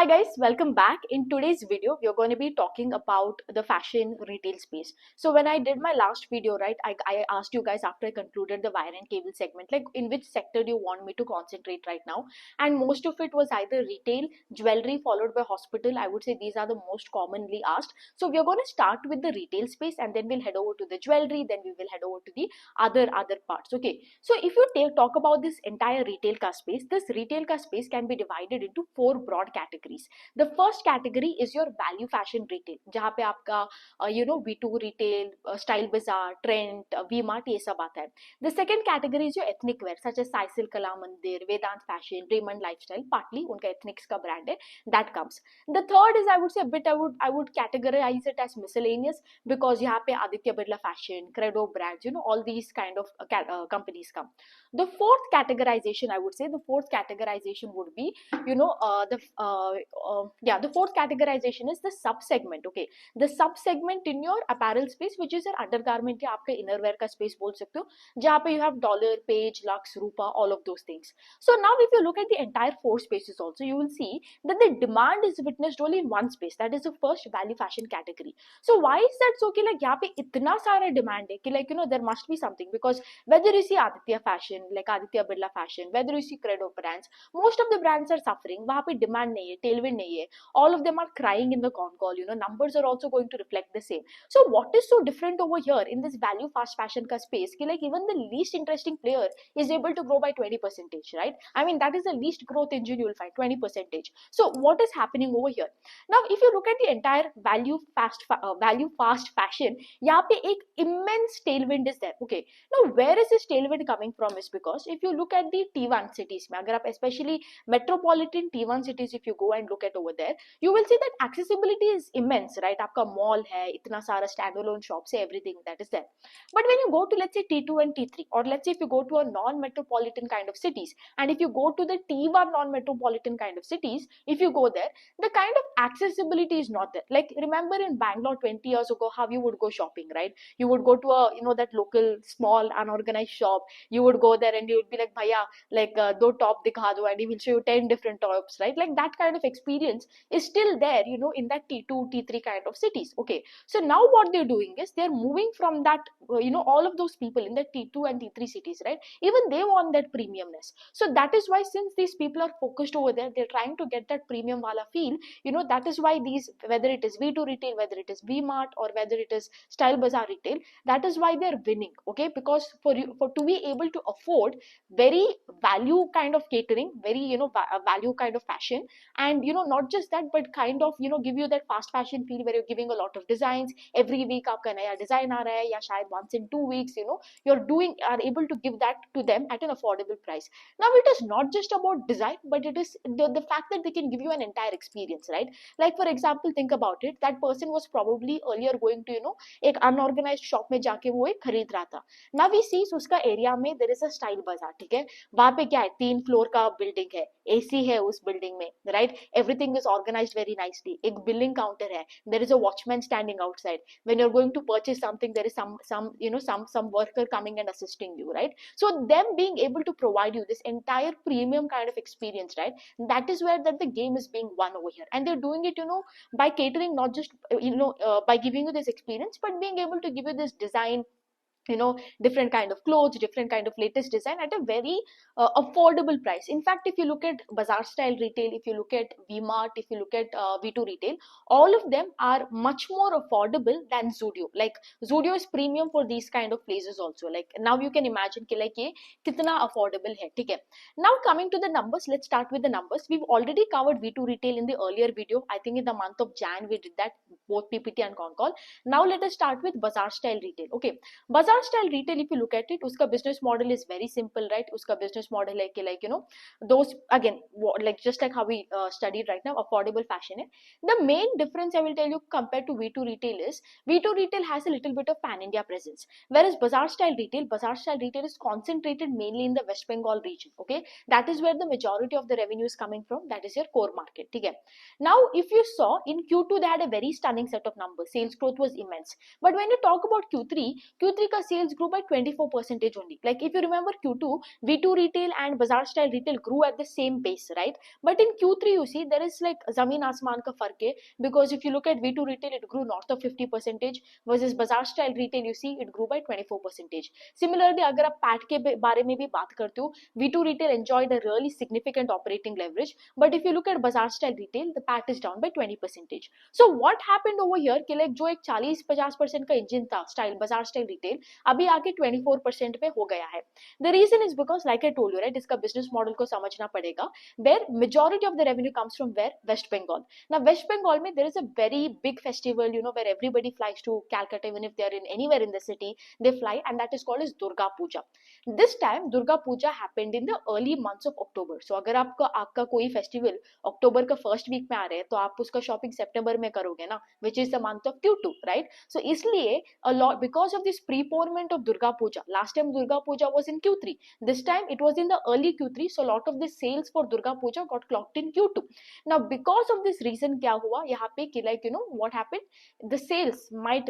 Hi guys, welcome back. In today's video, we are going to be talking about the fashion retail space. So when I did my last video, right, I asked you guys after I concluded the wire and cable segment, like in which sector do you want me to concentrate right now? And most of it was either retail, jewelry, followed by hospital. I would say these are the most commonly asked. So we are going to start with the retail space and then we'll head over to the jewelry, then we will head over to the other parts. Okay. So if you talk about this entire retail का space, this retail का space can be divided into four broad categories. The first category is your value fashion retail, जहाँ पे आपका V2 retail, Style Bazaar, Trent, V-Mart ये सब आता है. The second category is your ethnic wear such as Sai Silk, Kala Mandir, Vedant Fashion, Raymond Lifestyle, partly उनका ethnics का brand है, that comes. The third is I would say a bit I would categorize it as miscellaneous because यहाँ पे Aditya Birla Fashion, Credo brands, all these kind of companies come. The fourth categorization, I would say, the fourth categorization would be, the fourth categorization is the sub segment. Okay, the sub segment in your apparel space, which is your undergarment या आपका innerwear का space बोल सकते हो, जहाँ पे you have dollar, page, lux, rupa, all of those things. So now if you look at the entire four spaces also, you will see that the demand is witnessed only in one space, that is the first value fashion category. So why is that so कि like यहाँ पे इतना सारा demand है कि like there must be something, because whether you see Aditya Fashion, like Aditya Birla Fashion, whether you see Credo brands, most of the brands are suffering. वहाँ पे demand नहीं है, tailwind नहीं है. All of them are crying in the con call. Numbers are also going to reflect the same. So what is so different over here in this value fast fashion ka space? कि like even the least interesting player is able to grow by 20%, right? I mean that is the least growth engine you will find, 20%. So what is happening over here? Now if you look at the entire value fast fashion, यहाँ पे एक immense tailwind is there. Okay. Now where is this tailwind coming from is because if you look at the T1 cities में, अगर आप especially metropolitan T1 cities, if you go and look at over there, you will see that accessibility is immense, right? आपका mall है, इतना सारा standalone shops है, everything that is there. But when you go to let's say T2 and T3, or let's say if you go to a non-metropolitan kind of cities, and if you go to the T1 non-metropolitan kind of cities, if you go there, the kind of accessibility is not there. Like remember in Bangalore 20 years ago, how you would go shopping, right? You would go to a that local small unorganized shop. You would go there and you would be like, bhaiya, like do top dikha do, and he will show you 10 different tops, right? Like that kind of experience is still there, in that T2 T3 kind of cities. Okay, so now what they're doing is they're moving from that, all of those people in the T2 and T3 cities, right? Even they want that premiumness. So that is why, since these people are focused over there, they're trying to get that premium wala feel. That is why these, whether it is V2 retail, whether it is V-Mart, or whether it is Style Bazaar retail, that is why they're winning. Okay, because for to be able to afford very value kind of catering, very value kind of fashion, and not just that, but kind of give you that fast fashion feel where you're giving a lot of designs every week. आपका नया design आ रहा है, या शायद once in 2 weeks, are able to give that to them at an affordable price. Now it is not just about design, but it is the fact that they can give you an entire experience, right? Like for example, think about it, that person was probably earlier going to एक unorganized shop में जाके वो एक खरीद रहा था. Now we see उसका area में there is a Style Bazaar, ठीक है? वहां पे क्या है, 3 फ्लोर का बिल्डिंग है, एसी है उस बिल्डिंग में, right? Everything is organised very nicely. एक बिलिंग काउंटर है, there is a watchman standing outside. When you are going to purchase something, there is some worker coming and assisting you, right? So them being able to provide you this entire premium kind of experience, right? That is where that the game is being won over here, and they're doing it by catering, not just by giving you this experience, but being able to give you this design, different kind of clothes, different kind of latest design at a very affordable price. In fact, if you look at Bazaar style retail, if you look at V-Mart, if you look at V2 retail, all of them are much more affordable than Zudio. Like Zudio is premium for these kind of places also. Like now you can imagine कि like ये कितना affordable है, ठीक है? Now coming to the numbers, let's start with the numbers. We've already covered V2 retail in the earlier video. I think in the month of Jan we did that, both PPT and con call. Now let us start with Bazaar style retail. Okay, Bazaar style retail, if you look at it, uska business model is very simple, right? Uska business model है कि like those, again, like just like how we studied right now, affordable fashion है. The main difference I will tell you compared to V2 retail is V2 retail has a little bit of pan India presence, whereas Bazaar style retail is concentrated mainly in the West Bengal region. Okay, that is where the majority of the revenue is coming from. That is your core market. Okay, now if you saw in Q2 they had a very stunning set of numbers. Sales growth was immense. But when you talk about Q3 का sales grew by 24% only. Like if you remember Q2, V2 retail and Bazaar style retail grew at the same pace, right? But in Q3 you see there is like zameen asman ka fark hai, because if you look at V2 retail it grew north of 50% versus Bazaar style retail you see it grew by 24%. Similarly अगर आप PAT के बारे में भी बात करते हो, V2 retail enjoyed a really significant operating leverage, but if you look at Bazaar style retail the PAT is down by 20%. So what happened over here कि like जो एक 40-50% का इंजन था स्टाइल बाजार स्टाइल रिटेल अभी आके 24% पे हो गया है. The reason is because like I told you, right, इसका business model को समझना पड़ेगा, where majority of the revenue comes from where West Bengal. Now West Bengal में there is a very big festival, you know, where everybody flies to Calcutta, even if they are in anywhere in the city they fly, and that is called as Durga Puja. This time Durga Puja happened in the early months of October. So अगर आपका कोई festival अक्टूबर का first week में आ रहे हैं तो आप उसका शॉपिंग सितंबर में करोगे ना, which is the month of Q2, right? So इसलिए a lot because of this preponement of Durga Puja. Last time Durga Puja was in Q3. This time it was in the early Q3. So a lot of the sales for Durga Puja got clocked in Q2. Now because of this reason क्या हुआ यहाँ पे कि like you know what happened? The sales might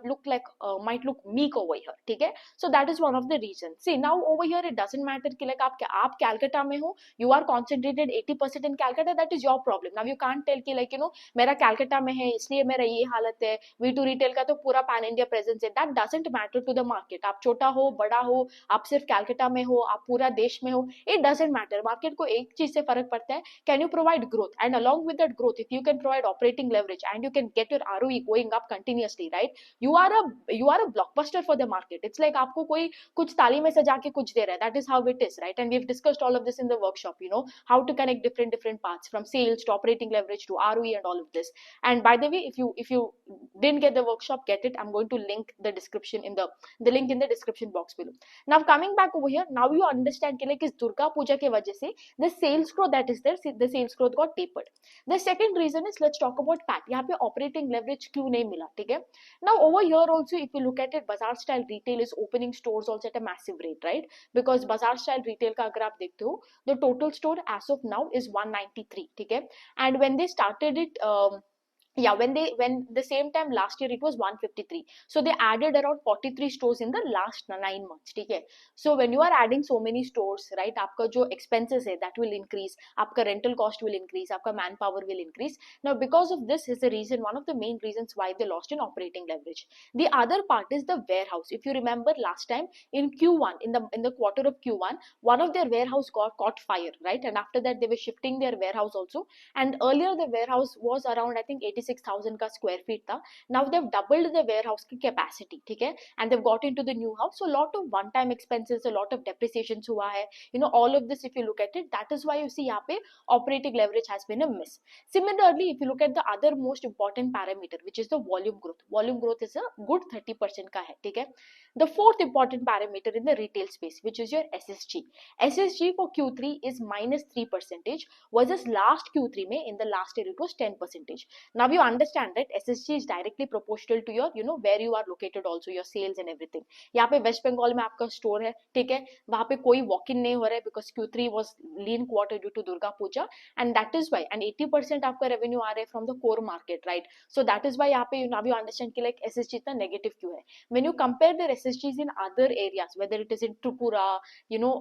look meek over here, ठीक है? So that is one of the reasons. See now over here it doesn't matter कि like आप कैलकाटा में हो, you are concentrated 80% in Calcutta, that is your problem. Now you can't tell कि like you know मेरा कैलकाटा में है इसलिए मेरा ये हालत है, V2 रिटेल का तो पूरा पैन इंडिया प्रेजेंस है. That doesn't matter to the market. आप छोटा हो बड़ा हो, आप सिर्फ कैलकाटा में हो, आप पूरा देश में हो, इट डजंट मैटर. मार्केट को एक चीज से फर्क पड़ता है, can you provide growth, and along with that growth if you can provide operating leverage and you can get your ROE going up continuously, right, you are a blockbuster for the market. It's like आपको कोई कुछ ताली में सजा के कुछ दे रहा है. That is how it is, right, and we have discussed all of this in the workshop, you know, how to connect different paths from sales to operating leverage to ROE and all of this. And by the way, if you didn't get the workshop, get it. I'm going to link the description in the link in the description box below. Now coming back over here, now you understand कि like इस दुर्गा पूजा के वजह से the sales growth that is there, the sales growth got tapered. The second reason is, let's talk about PAT. यहाँ पे operating leverage क्यों नहीं मिला, ठीक है? Now over here also if you look at it, Bazaar style retail is opening stores also at a massive rate, right? Because Bazaar style retail का अगर आप देखते हो, the total store as of now is 193, ठीक है? And when they started it when the same time last year it was 153, so they added around 43 stores in the last 9 months, ठीक है? So when you are adding so many stores, right, आपका जो expenses है that will increase, आपका rental cost will increase, आपका manpower will increase. Now because of this is the reason, one of the main reasons why they lost in operating leverage. The other part is the warehouse. If you remember last time in Q1, in the quarter of Q1, one of their warehouse got caught fire, right, and after that they were shifting their warehouse also, and earlier the warehouse was around I think 86,000 का square feet था. Now they've doubled the warehouse की capacity, ठीक है, and they've got into the new house, so a lot of one time expenses, a lot of depreciations हुआ है, you know, all of this if you look at it, that is why you see यहाँ पे operating leverage has been a miss. Similarly if you look at the other most important parameter which is the volume growth is a good 30% का है, ठीक है? The fourth important parameter in the retail space, which is your SSG for Q3 is -3% versus last Q3 में in the last year it was 10%. Now you understand that SSG is directly proportional to your, you know, where you are located also, your sales and everything. यहाँ पे waste Bengal में आपका store है, ठीक है, वहाँ पे कोई वॉक इन नहीं हो रहा है because Q3 was lean quarter due to Durga Puja, and that is why, and 80% आपका revenue आ रहा है from the core market, right? So that is why यहाँ पे now you understand कि like SSG इतना negative क्यों है. When you compare the SSGs in other areas, whether it is in Tripura, you know,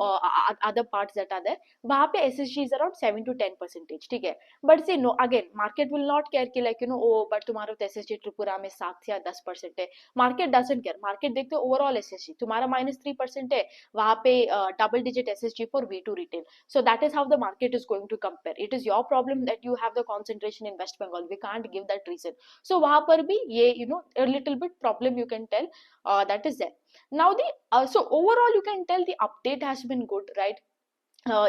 other parts that are there, वहाँ पे SSG is around 7 to 10%, ठीक है? But say no, again market will not care कि like you know, oh but तुम्हारा तो SSG Tripura में 7 या 10% है. Market doesn't care. Market देखते हो overall SSG तुम्हारा -3% है, वहाँ पे double digit SSG for V2 retail. So that is how the market is going to compare. It is your problem that you have the concentration in West Bengal. We can't give that reason. So वहाँ पर भी ये, you know, a little bit problem you can tell that is there. Now so overall you can tell the update has been good, right?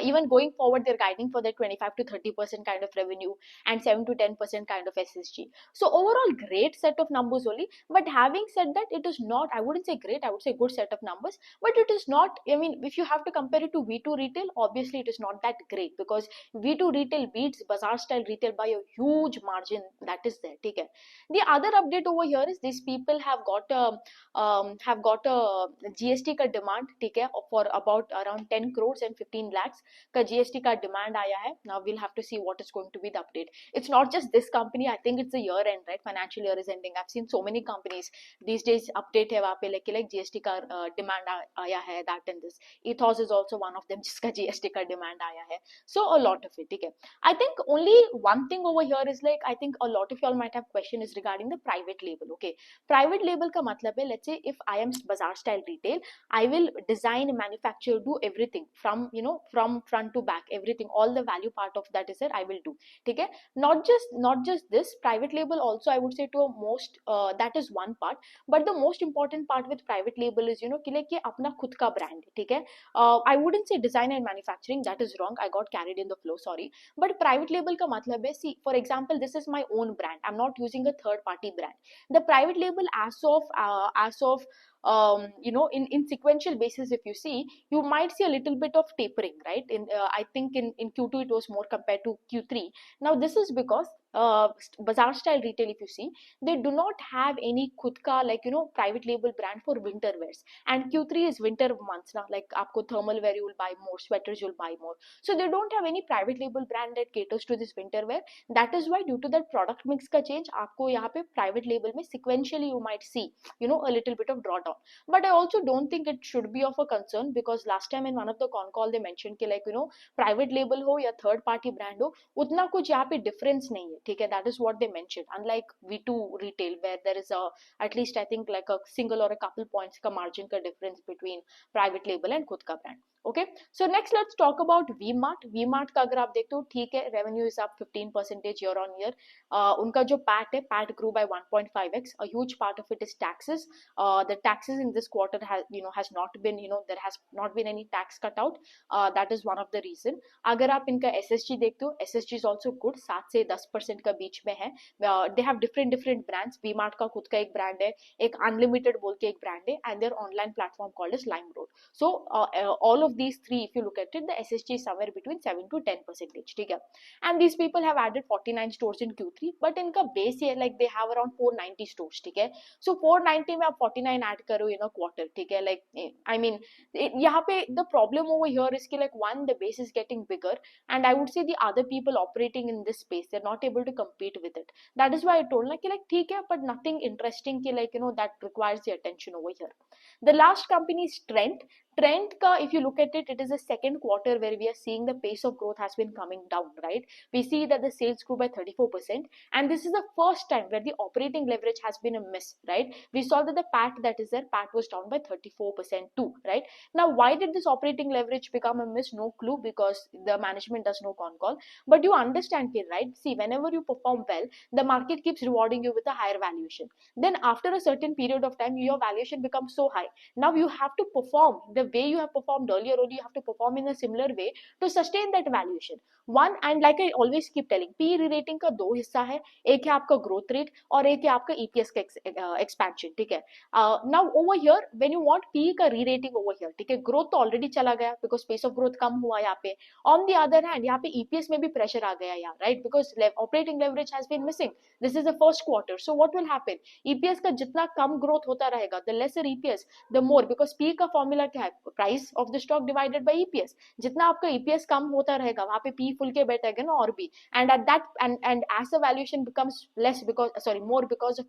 Even going forward they're guiding for the 25 to 30% kind of revenue and 7 to 10% kind of SSG. So overall great set of numbers only, but having said that it is not, I wouldn't say great, I would say good set of numbers, but it is not, I mean if you have to compare it to V2 retail, obviously it is not that great because V2 retail beats Bazaar style retail by a huge margin, that is there, ठीक है? The other update over here is these people have got a GST का demand, ठीक है, for about around 10 crores and 15 lakh lakhs का GST का demand आया है. Now we'll have to see what is going to be the update. It's not just this company. I think it's the year end, right? Financial year is ending. I've seen so many companies these days update है वहाँ पे like GST का demand आया है, that and this. Ethos is also one of them जिसका GST का demand आया है. So a lot of it, ठीक है. I think only one thing over here is like, I think a lot of y'all might have question is regarding the private label. Okay, private label का मतलब है, let's say if I am Bazaar style retail, I will design, manufacture, do everything from from front to back, everything, all the value part of that is there I will do. ठीक है. Not just this, private label also I would say to a most that is one part, but the most important part with private label is कि like ये अपना खुद का brand है. ठीक है. I wouldn't say design and manufacturing, that is wrong, I got carried in the flow, sorry. But private label का मतलब है, see for example this is my own brand, I'm not using a third party brand. The private label as of in sequential basis, if you see, you might see a little bit of tapering, right? I think in Q2 it was more compared to Q3. Now this is because Bazaar style retail, if you see, they do not have any khud ka private label brand for winter wears, and Q3 is winter months now, like aapko thermal wear you will buy more, sweaters you'll buy more, so they don't have any private label brand that caters to this winter wear. That is why due to that product mix ka change, aapko yahan pe private label mein sequentially you might see a little bit of drawdown. But I also don't think it should be of a concern, because last time in one of the con call they mentioned कि like private label हो या third party brand हो, उतना कुछ यहाँ पे difference नहीं है. ठीक है, that is what they mentioned, unlike V2 retail where there is at least I think like a single or a couple points का margin का difference between private label and खुद का brand. Okay, so next let's talk about V-Mart. V-Mart का अगर आप देखते हो, ठीक है, revenue is up 15% year on year. उनका जो PAT है, PAT grew by 1.5x. A huge part of it is taxes. The taxes in this quarter has not been there has not been any tax cut out. That is one of the reason. अगर आप इनका SSG देखते हो, SSG is also good, 7 से 10% का बीच में है. They have different brands. V-Mart का खुद का एक brand है, एक Unlimited बोल के एक brand है, and their online platform called as LimeRoad. So all of these three, if you look at it, the SSG is somewhere between 7 to 10%. ठीक है. And these people have added 49 stores in Q3, but इनका base है like they have around 490 stores. ठीक है. So 490 में आप 49 add करो in a quarter. ठीक है. Like I mean यहाँ पे the problem over here is कि like one, the base is getting bigger, and I would say the other people operating in this space, they're not able to compete with it. That is why I told like ठीक है, but nothing interesting कि like that requires the attention over here. The last company is Trent. Trent ka, if you look at it, it is the second quarter where we are seeing the pace of growth has been coming down, right? We see that the sales grew by 34%, and this is the first time where the operating leverage has been a miss, right? We saw that the PAT that is there, PAT was down by 34% too, right? Now, why did this operating leverage become a miss? No clue, because the management does no con call. But you understand here, right? See, whenever you perform well, the market keeps rewarding you with a higher valuation. Then after a certain period of time, your valuation becomes so high. Now you have to perform the way you have performed earlier, or you have to perform in a similar way to sustain that valuation. One, and like I always keep telling, PE re-rating का दो हिस्सा है, एक है आपका growth rate और एक है आपका EPS का expansion. ठीक है. Now over here, when you want PE का re-rating over here, ठीक है, growth तो already चला गया because pace of growth कम हुआ यहाँ पे. On the other hand, यहाँ पे EPS में भी pressure आ गया यहाँ, right? Because operating leverage has been missing. This is the first quarter. So what will happen? EPS का जितना कम growth होता रहेगा, the lesser EPS, the more, because PE का formula क्या है? Price of the stock divided by EPS. जितना आपका EPS कम होता रहेगा, वहाँ पे PE फुल के बैठेगा ना और भी. And at that and as the valuation becomes less more because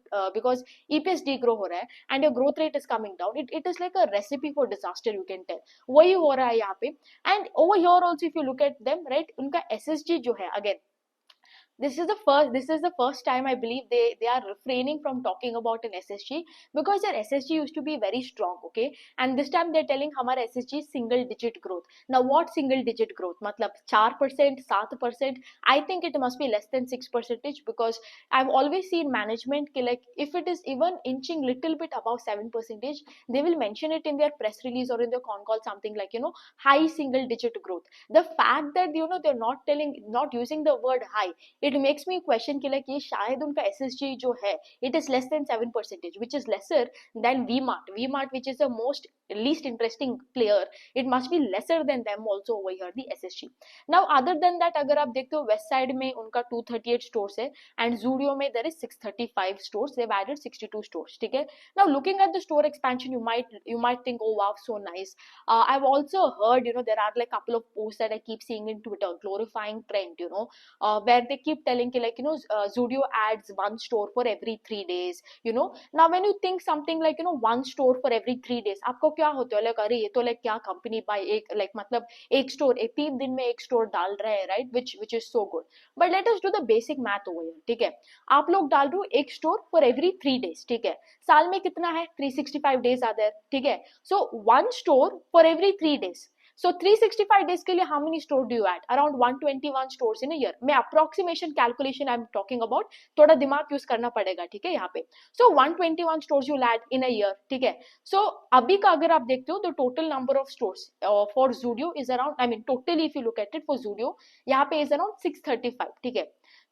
EPS degrow हो रहा है and your growth rate is coming down, it is like a recipe for disaster, you can tell. वही हो रहा है यहाँ पे. And over here also if you look at them, right, उनका SSG जो है, again, this is the first time I believe they are refraining from talking about an SSG, because their SSG used to be very strong, okay, and this time they're telling हमारा SSG is single digit growth. Now what single digit growth? मतलब 4%, 7%? I think it must be less than 6%, because I've always seen management like if it is even inching little bit above 7%, they will mention it in their press release or in their con call, something like high single digit growth. The fact that they're not using the word high, it makes me question कि like ये शायद उनका SSG जो है it is less than 7%, which is lesser than V-Mart. V-Mart, which is the most least interesting player, it must be lesser than them also over here, the SSG. Now other than that, अगर आप देखते हो west side में उनका 238 stores है and Zudio में there is 635 stores. They've added 62 stores. ठीक है. Now looking at the store expansion, you might think, oh wow, so nice. I've also heard, there are like couple of posts that I keep seeing in Twitter glorifying Trent, where they keep telling like, Zudio adds one store for every 3 days, Now when you think something like, one store for every 3 days, आपको क्या होता है, like अरे ये तो like क्या company by एक like मतलब एक store 3 दिन में एक store डाल रहे हैं, right, which is so good. But let us do the basic math over here. ठीक है, आप लोग डाल रहे हो एक store for every 3 days. ठीक है, साल में कितना है, 365 days are there. ठीक है, so one store for every 3 days. So 365 days के लिए how many store do you add? Around 121 stores in a year. मैं approximation calculation I'm talking about, थोड़ा दिमाग यूज करना पड़ेगा, ठीक है यहाँ पे. So 121 stores you add in a year, ठीक है. So अभी का अगर आप देखते हो, the total number of stores for Zudio is around, I mean totally if you look at it for Zudio, यहाँ पे is around 635, ठीक है.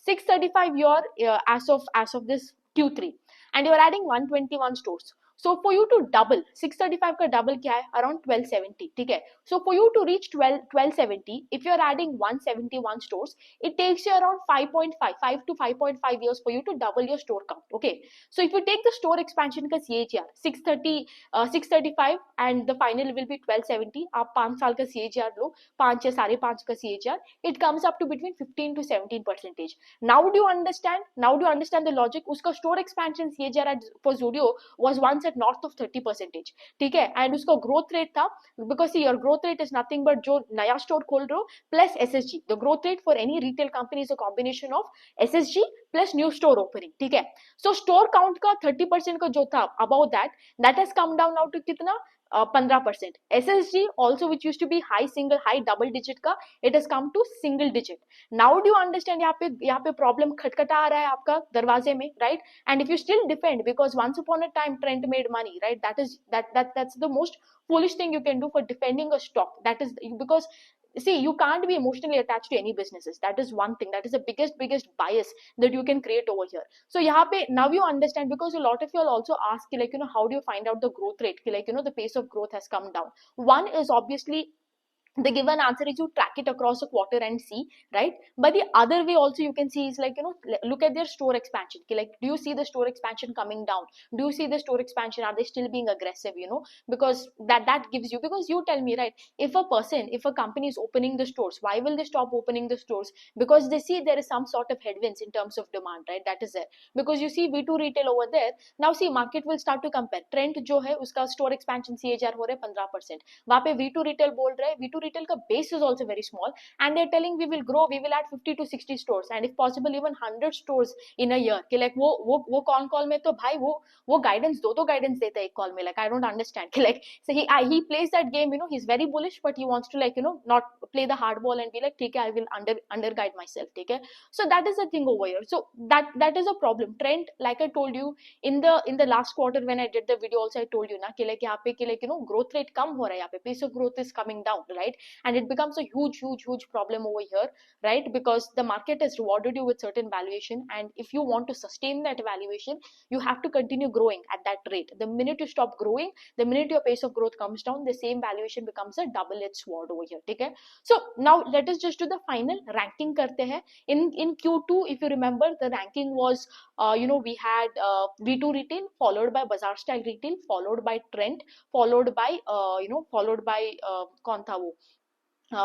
635 your as of this Q3, and you are adding 121 stores. So for you to double 635 का double क्या है, around 1270, ठीक है. So for you to reach 1270, if you are adding 171 stores, it takes you around 5 to 5.5 years for you to double your store count. Okay, so if you take the store expansion का CAGR 635 and the final will be 1270, आप 5 साल का CAGR लो, 5 या 5.5 का CAGR, it comes up to between 15 to 17%. Now do you understand the logic? उसका store expansion CAGR for Zudio was once at north of 30%, ठीक है, and उसका growth rate था, because see your growth rate is nothing but जो नया store खोल रहे हो plus SSG. The growth rate for any retail company is a combination of SSG plus new store opening, ठीक है. So store count का 30% का जो था above that has come down now to कितना, 15%. SSG also, which used to be high double digit का, it has come to single digit. Now do you understand यहाँ पे problem खटखटा आ रहा है आपका दरवाजे में, right? And if you still defend, because once upon a time Trent made money, right? That's the most foolish thing you can do for defending a stock. That is because, see, you can't be emotionally attached to any businesses. That is one thing. That is the biggest bias that you can create over here. So यहाँ पे now you understand, because a lot of you all also ask like, how do you find out the growth rate, like, the pace of growth has come down. One is obviously the given answer is you track it across a quarter and see, right? But the other way also you can see is like, look at their store expansion. Like, do you see the store expansion coming down? Do you see the store expansion, are they still being aggressive, because that gives you, because you tell me, right, if a company is opening the stores, why will they stop opening the stores? Because they see there is some sort of headwinds in terms of demand, right? That is there, because you see V2 retail over there. Now see, market will start to compare. Trent जो है उसका store expansion CAGR हो रहा है 15%, वहाँ पे V2 retail बोल रहा है, V2 retail का base is also very small, and they're telling we will grow, we will add 50 to 60 stores, and if possible even 100 stores in a year. कि like वो call में तो भाई वो guidance दो guidance देता है एक call में. Like, I don't understand. Like, so he plays that game, he's very bullish, but he wants to like, not play the hard ball and be like, ठीक है, I will under guide myself, ठीक है. So that is the thing over here. So that is a problem. Trent, like I told you in the last quarter when I did the video also, I told you ना कि like यहाँ पे कि like, growth rate कम हो रहा है यहाँ पे, pace of growth is coming down, right? And it becomes a huge problem over here, right? Because the market has rewarded you with certain valuation, and if you want to sustain that valuation, you have to continue growing at that rate. The minute you stop growing, the minute your pace of growth comes down, the same valuation becomes a double-edged sword over here. Okay, so now let us just do the final ranking karte hain. In Q2, if you remember, the ranking was we had V2 retail, followed by Bazaar style retail, followed by Trent, followed by कौन था वो,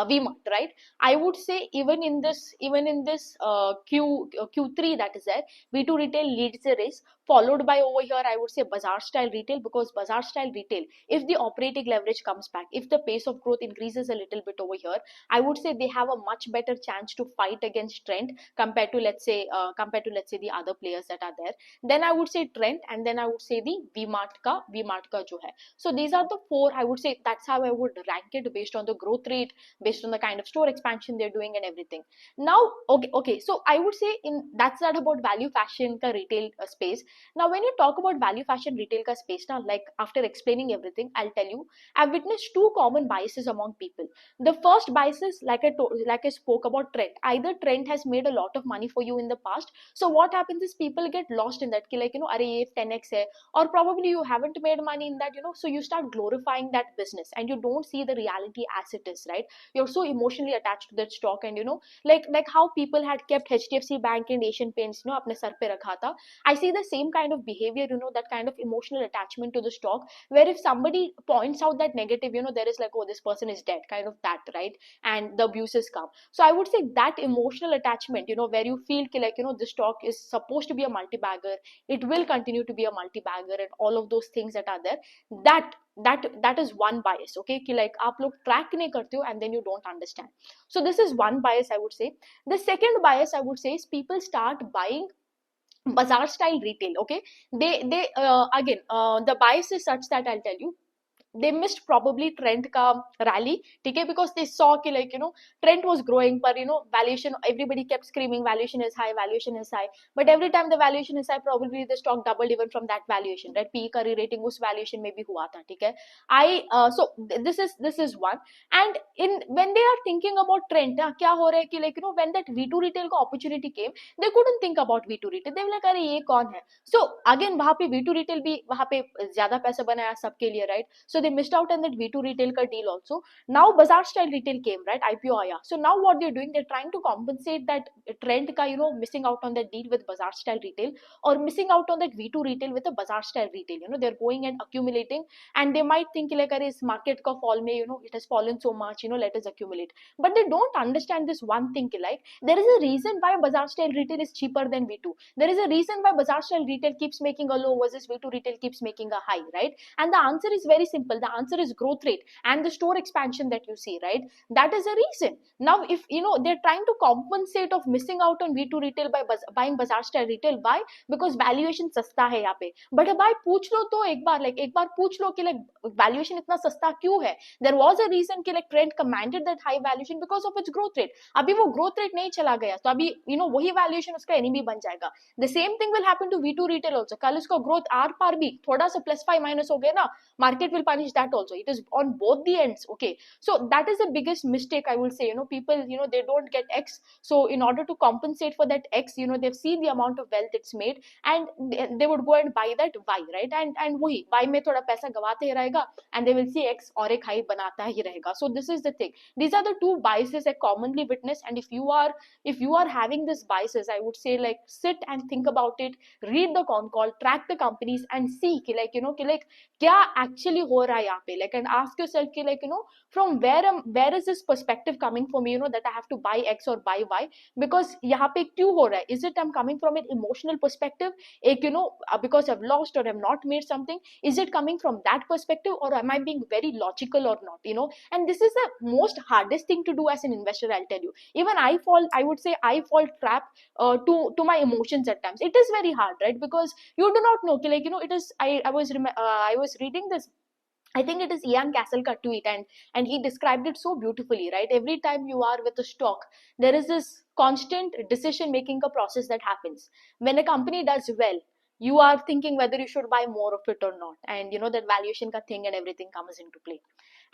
V-Mart, right? I would say even in this Q3 that is there, V2 retail leads the race, followed by over here I would say Bazaar style retail, because Bazaar style retail, if the operating leverage comes back, if the pace of growth increases a little bit over here, I would say they have a much better chance to fight against Trent compared to let's say the other players that are there. Then I would say Trent, and then I would say the V-Mart का जो है. So these are the four, I would say that's how I would rank it based on the growth rate, based on the kind of store expansion they're doing and everything. Now, okay, so I would say in that's that about value fashion ka retail space. Now when you talk about value fashion retail ka space, now like after explaining everything, I'll tell you I've witnessed two common biases among people. The first bias is like I spoke about Trent. Either Trent has made a lot of money for you in the past, so what happens is people get lost in that ki like, are ye 10x hai, or probably you haven't made money in that, so you start glorifying that business and you don't see the reality as it is, right? You're so emotionally attached to that stock, and like how people had kept HDFC Bank and Asian Paints apne sar pe rakha tha. I see the same kind of behavior, that kind of emotional attachment to the stock, where if somebody points out that negative, there is like, oh, this person is dead, kind of that, right? And the abuses come. So I would say that emotional attachment, where you feel like, this stock is supposed to be a multi-bagger, it will continue to be a multi-bagger, and all of those things that are there, that is one bias, okay? Ki like aap log track nahi karte ho, and then you don't understand. So this is one bias, I would say. The second bias, I would say, is people start buying bazaar style retail, okay? They again, the bias is such that I'll tell you, they missed probably Trent ka rally, okay? Because they saw ki like, Trent was growing, but valuation, everybody kept screaming valuation is high, valuation is high, but every time the valuation is high, probably the stock doubled even from that valuation, right? PE ka re-rating us valuation mein bhi hua tha, okay? So this is one. And in when they are thinking about Trent, kya ho raha hai ki like, when that V2 retail ka opportunity came, they couldn't think about V2 retail. They were like, अरे ये कौन है? So again, वहाँ पे V2 retail भी वहाँ पे ज़्यादा पैसा बनाया सबके लिए, right? So they missed out on that V2 retail ka deal also. Now Bazaar style retail came, right? IPO आया. So now what they're doing, they're trying to compensate that Trend ka, missing out on that deal with Bazaar style retail, or missing out on that V2 retail with a Bazaar style retail. They're going and accumulating, and they might think like, अरे इस market का fall में, it has fallen so much, let us accumulate. But they don't understand this one thing, like there is a reason why Bazaar style retail is cheaper than V2. There is a reason why Bazaar style retail keeps making a low versus V2 retail keeps making a high, right? And the answer is very simple. The answer is growth rate and the store expansion that you see, right? That is a reason. Now, if they're trying to compensate of missing out on V2 retail by buying Bazaar style retail, why? Because valuation सस्ता है यहाँ पे. But भाई पूछ लो तो एक बार पूछ लो कि like valuation इतना सस्ता क्यों है? There was a reason कि like Trent commanded that high valuation because of its growth rate. अभी वो growth rate नहीं चला गया, तो अभी वही valuation उसका enemy बन जाएगा. The same thing will happen to V2 retail also. कल उसका growth आर पार भी थोड़ा सा +5 माइनस हो गया ना, market will punish that also. It is on both the ends, okay? So that is the biggest mistake, I will say. People, they don't get X, so in order to compensate for that X, they've seen the amount of wealth it's made, and they would go and buy that Y, right? And वही Y में थोड़ा पैसा गवाते ही रहेगा, and they will see X और एक high बनाता ही रहेगा. So this is the thing. These are the two biases I commonly witness, and if you are having this biases, I would say like sit and think about it, read the con call, track the companies, and see कि like क्या actually हो रहा है यहाँ पे, like, and ask yourself कि like from where is this perspective coming for me, that I have to buy X or buy Y, because यहाँ पे क्यों हो रहा है? Is it I'm coming from an emotional perspective, एक because I've lost or I've not made something? Is it coming from that perspective, or am I being very logical or not? And this is the most hardest thing to do as an investor, I'll tell you. Even I would say I fall trap to my emotions at times. It is very hard, right? Because you do not know, like it is. I was reading this. I think it is Ian Castle ka tweet, and he described it so beautifully, right? Every time you are with a stock, there is this constant decision making process that happens. When a company does well, you are thinking whether you should buy more of it or not, and that valuation ka thing and everything comes into play.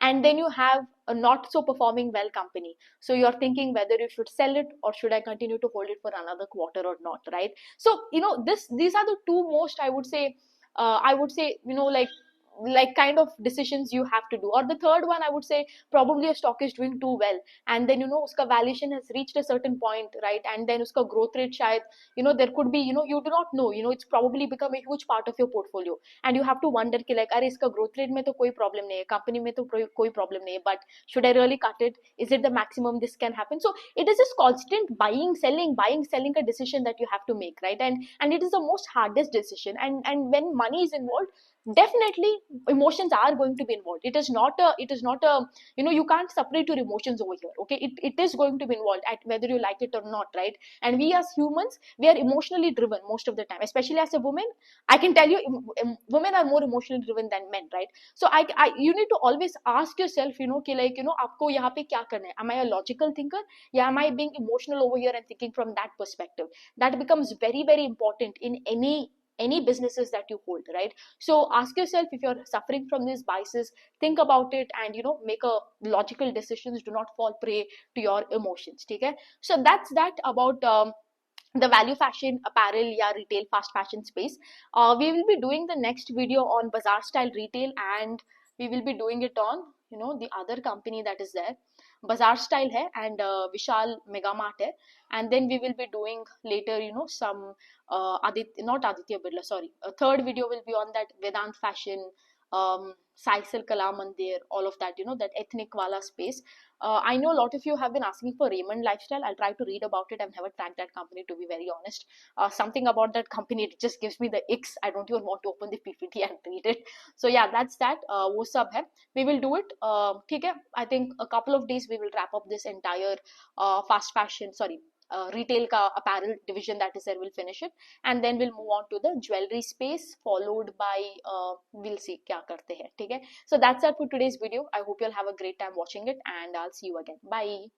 And then you have a not so performing well company, so you're thinking whether you should sell it or should I continue to hold it for another quarter or not, right? So these are the two most, I would say, like kind of decisions you have to do. Or the third one, I would say, probably a stock is doing too well, and then uska valuation has reached a certain point, right? And then uska growth rate shayad, there could be, you do not know, it's probably become a huge part of your portfolio, and you have to wonder ki like, अरे इसका growth rate में तो कोई problem नहीं है, company में तो कोई problem नहीं है, but should I really cut it? Is it the maximum this can happen? So it is this constant buying selling a decision that you have to make, right? And it is the most hardest decision, and when money is involved, Definitely emotions are going to be involved. It is not a you can't separate your emotions over here. Okay, it is going to be involved at whether you like it or not, right? And we as humans, we are emotionally driven most of the time, especially as a woman. I can tell you, women are more emotionally driven than men, right? So you need to always ask yourself, कि like आपको यहाँ पे क्या करना है? Am I a logical thinker? Yeah, am I being emotional over here and thinking from that perspective? That becomes very, very important in any businesses that you hold, right? So ask yourself, if you're suffering from these biases, think about it, and make a logical decisions. Do not fall prey to your emotions. Okay, so that's that about the value fashion apparel, yeah, retail fast fashion space. We will be doing the next video on bazaar style retail, and we will be doing it on the other company that is there. Bazaar style hai, and Vishal Mega Mart hai. And then we will be doing later some not Aditya Birla, sorry, a third video will be on that Vedant fashion, Saisal Kala Mandir, all of that, that ethnic wala space. I know a lot of you have been asking for Raymond Lifestyle. I'll try to read about it. I've never tracked that company, to be very honest. Something about that company, it just gives me the icks. I don't even want to open the PPT and read it. So yeah, that's that. वो सब है. We will do it. ठीक है. I think a couple of days we will wrap up this entire fast fashion, sorry, retail ka apparel division that is there. We'll finish it, and then we'll move on to the jewelry space, followed by we'll see क्या करते हैं. ठीक है. So that's it for today's video. I hope you'll have a great time watching it, and I'll see you again. Bye.